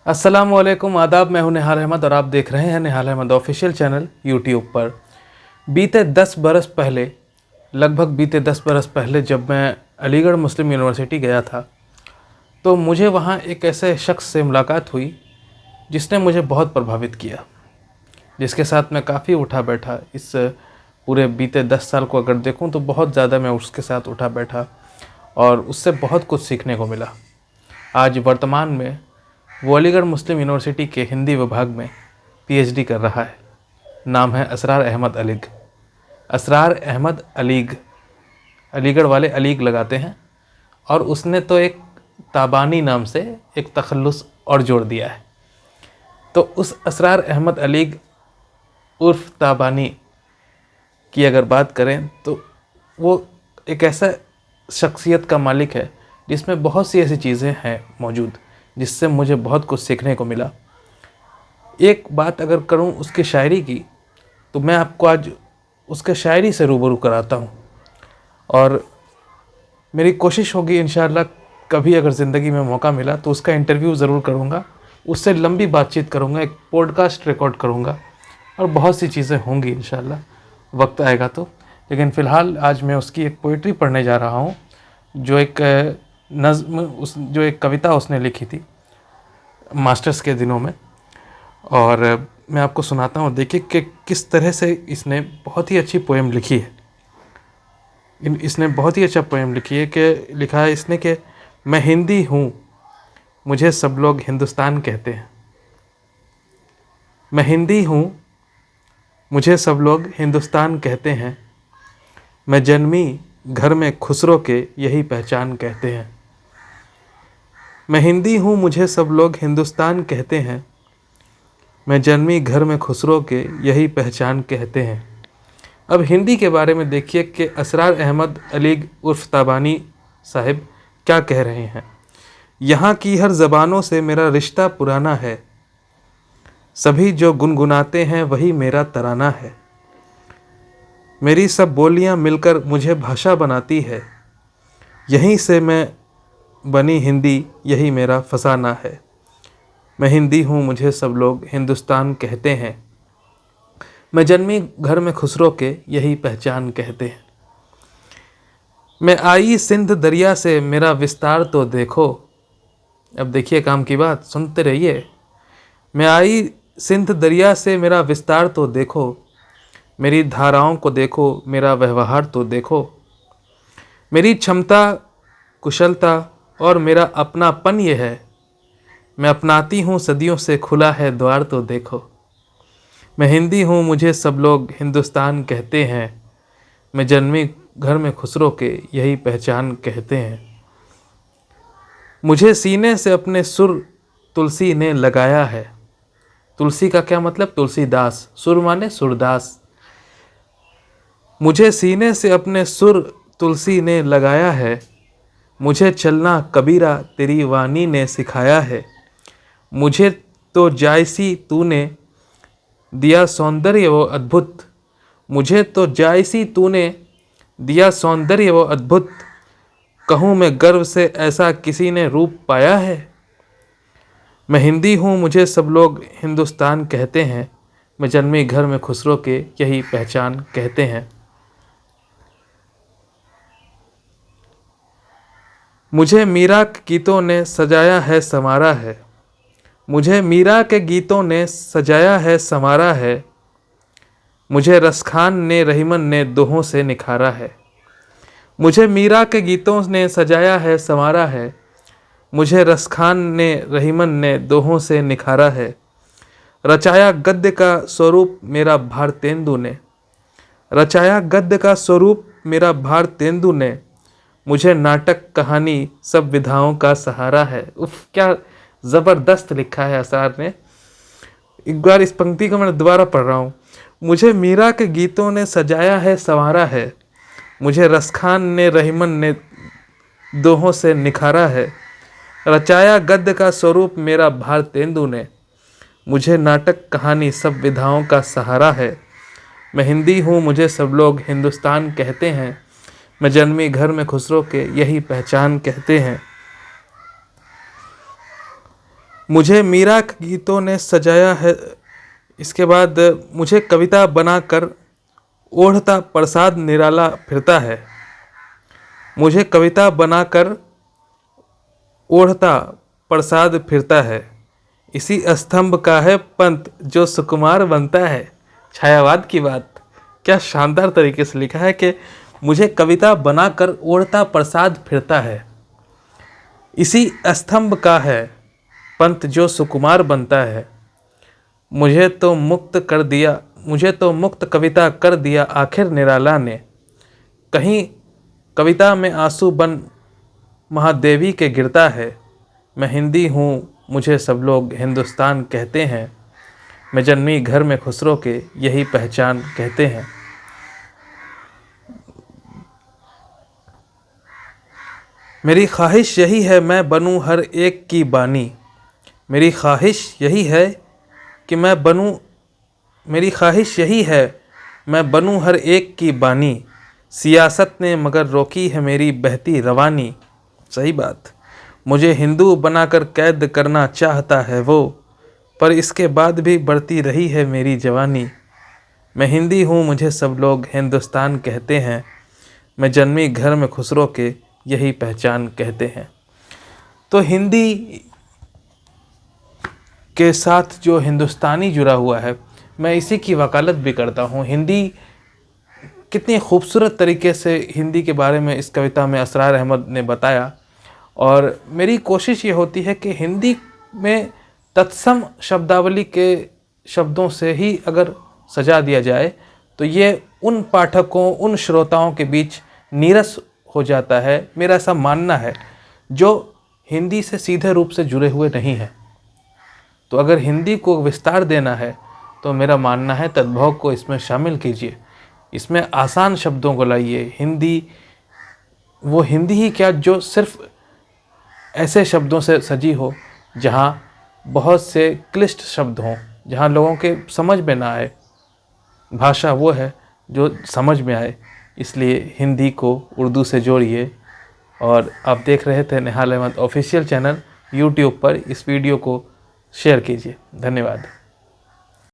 अस्सलामुअलैकुम आदाब। मैं हूं निहाल अहमद और आप देख रहे हैं निहाल अहमद ऑफिशियल चैनल यूट्यूब पर। बीते 10 बरस पहले बीते 10 बरस पहले जब मैं अलीगढ़ मुस्लिम यूनिवर्सिटी गया था तो मुझे वहां एक ऐसे शख्स से मुलाकात हुई जिसने मुझे बहुत प्रभावित किया, जिसके साथ मैं काफ़ी उठा बैठा। इस पूरे बीते 10 साल को अगर देखूं तो बहुत ज़्यादा मैं उसके साथ उठा बैठा और उससे बहुत कुछ सीखने को मिला। आज वर्तमान में वो अलीगढ़ मुस्लिम यूनिवर्सिटी के हिंदी विभाग में पीएचडी कर रहा है। नाम है असरार अहमद अलीग। असरार अहमद अलीग, अलीगढ़ वाले अलीग लगाते हैं, और उसने तो एक ताबानी नाम से एक तखल्लुस और जोड़ दिया है। तो उस असरार अहमद अलीग उर्फ ताबानी की अगर बात करें तो वो एक ऐसा शख्सियत का मालिक है जिसमें बहुत सी ऐसी चीज़ें हैं मौजूद जिससे मुझे बहुत कुछ सीखने को मिला। एक बात अगर करूं उसकी शायरी की, तो मैं आपको आज उसके शायरी से रूबरू कराता हूं, और मेरी कोशिश होगी इंशाअल्लाह कभी अगर ज़िंदगी में मौका मिला तो उसका इंटरव्यू ज़रूर करूंगा, उससे लंबी बातचीत करूंगा, एक पॉडकास्ट रिकॉर्ड करूंगा, और बहुत सी चीज़ें होंगी इंशाअल्लाह वक्त आएगा तो। लेकिन फ़िलहाल आज मैं उसकी एक पोइट्री पढ़ने जा रहा हूँ, जो एक जो एक कविता उसने लिखी थी मास्टर्स के दिनों में, और मैं आपको सुनाता हूँ। देखिए कि किस तरह से इसने बहुत ही अच्छी पोएम लिखी है। इसने बहुत ही अच्छा पोएम लिखी है कि लिखा है इसने कि मैं हिंदी हूँ, मुझे सब लोग हिंदुस्तान कहते हैं। मैं हिंदी हूँ, मुझे सब लोग हिंदुस्तान कहते हैं। मैं जन्मी घर में खुसरो के यही पहचान कहते हैं। मैं हिंदी हूँ, मुझे सब लोग हिंदुस्तान कहते हैं। मैं जन्मी घर में खुसरो के यही पहचान कहते हैं। अब हिंदी के बारे में देखिए कि असरार अहमद अलीग उर्फ ताबानी साहिब क्या कह रहे हैं। यहाँ की हर ज़बानों से मेरा रिश्ता पुराना है, सभी जो गुनगुनाते हैं वही मेरा तराना है। मेरी सब बोलियाँ मिलकर मुझे भाषा बनाती है, यहीं से मैं बनी हिंदी, यही मेरा फसाना है। मैं हिंदी हूँ, मुझे सब लोग हिंदुस्तान कहते हैं। मैं जन्मी घर में खुसरो के यही पहचान कहते हैं। मैं आई सिंध दरिया से मेरा विस्तार तो देखो। अब देखिए काम की बात, सुनते रहिए। मैं आई सिंध दरिया से मेरा विस्तार तो देखो। मेरी धाराओं को देखो, मेरा व्यवहार तो देखो। मेरी क्षमता, कुशलता और मेरा अपनापन ये है। मैं अपनाती हूँ सदियों से खुला है द्वार तो देखो। मैं हिंदी हूँ, मुझे सब लोग हिंदुस्तान कहते हैं। मैं जन्मी घर में खुसरो के यही पहचान कहते हैं। मुझे सीने से अपने सुर तुलसी ने लगाया है। तुलसी का क्या मतलब? तुलसीदास। सुर माने सुरदास। मुझे सीने से अपने सुर तुलसी ने लगाया है। मुझे चलना कबीरा तेरी वाणी ने सिखाया है। मुझे तो जायसी तूने दिया सौंदर्य वो अद्भुत। मुझे तो जायसी तूने दिया सौंदर्य वो अद्भुत। कहूँ मैं गर्व से ऐसा किसी ने रूप पाया है। मैं हिंदी हूँ, मुझे सब लोग हिंदुस्तान कहते हैं। मैं जन्मी घर में खुसरो के यही पहचान कहते हैं। मुझे मीरा के गीतों ने सजाया है संवारा है। मुझे मीरा के गीतों ने सजाया है संवारा है। मुझे रसखान ने रहीमन ने दोहों से निखारा है। मुझे मीरा के गीतों ने सजाया है संवारा है। मुझे रसखान ने रहीमन ने दोहों से निखारा है। रचाया गद्य का स्वरूप मेरा भारतेंदु ने। रचाया गद्य का स्वरूप मेरा भारतेंदु ने। मुझे नाटक कहानी सब विधाओं का सहारा है। उफ, क्या ज़बरदस्त लिखा है असरार ने। एक बार इस पंक्ति को मैं दोबारा पढ़ रहा हूँ। मुझे मीरा के गीतों ने सजाया है संवारा है। मुझे रसखान ने रहीमन ने दोहों से निखारा है। रचाया गद्य का स्वरूप मेरा भारतेंदु ने। मुझे नाटक कहानी सब विधाओं का सहारा है। मैं हिंदी हूँ, मुझे सब लोग हिंदुस्तान कहते हैं। मैं जन्मी घर में खुसरो के यही पहचान कहते हैं। मुझे मीरा के गीतों ने सजाया है। इसके बाद मुझे कविता बनाकर ओढ़ता प्रसाद निराला फिरता है। मुझे कविता बनाकर ओढ़ता प्रसाद फिरता है। इसी स्तंभ का है पंत जो सुकुमार बनता है। छायावाद की बात क्या शानदार तरीके से लिखा है कि मुझे कविता बनाकर ओढ़ता प्रसाद फिरता है। इसी स्तंभ का है पंत जो सुकुमार बनता है। मुझे तो मुक्त कविता कर दिया आखिर निराला ने। कहीं कविता में आंसू बन महादेवी के गिरता है। मैं हिंदी हूँ मुझे सब लोग हिंदुस्तान कहते हैं। मैं जन्मी घर में खुसरो के यही पहचान कहते हैं। मेरी ख्वाहिश यही है मैं बनूं हर एक की बानी। मेरी ख्वाहिश यही है कि मेरी ख्वाहिश यही है मैं बनूं हर एक की बानी। सियासत ने मगर रोकी है मेरी बहती रवानी। सही बात। मुझे हिंदू बनाकर कैद करना चाहता है वो, पर इसके बाद भी बढ़ती रही है मेरी जवानी। मैं हिंदी हूँ मुझे सब लोग हिंदुस्तान कहते हैं। मैं जन्मी घर में खुसरो के यही पहचान कहते हैं। तो हिंदी के साथ जो हिंदुस्तानी जुड़ा हुआ है, मैं इसी की वकालत भी करता हूँ। हिंदी कितनी खूबसूरत तरीके से हिंदी के बारे में इस कविता में असरार अहमद ने बताया। और मेरी कोशिश ये होती है कि हिंदी में तत्सम शब्दावली के शब्दों से ही अगर सजा दिया जाए तो ये उन पाठकों, उन श्रोताओं के बीच नीरस हो जाता है, मेरा ऐसा मानना है, जो हिंदी से सीधे रूप से जुड़े हुए नहीं हैं। तो अगर हिंदी को विस्तार देना है तो मेरा मानना है तद्भव को इसमें शामिल कीजिए, इसमें आसान शब्दों को लाइए। हिंदी वो हिंदी ही क्या जो सिर्फ ऐसे शब्दों से सजी हो जहाँ बहुत से क्लिष्ट शब्द हों, जहाँ लोगों के समझ में ना आए। भाषा वो है जो समझ में आए, इसलिए हिंदी को उर्दू से जोड़िए। और आप देख रहे थे निहाल अहमद ऑफिशियल चैनल यूट्यूब पर। इस वीडियो को शेयर कीजिए। धन्यवाद।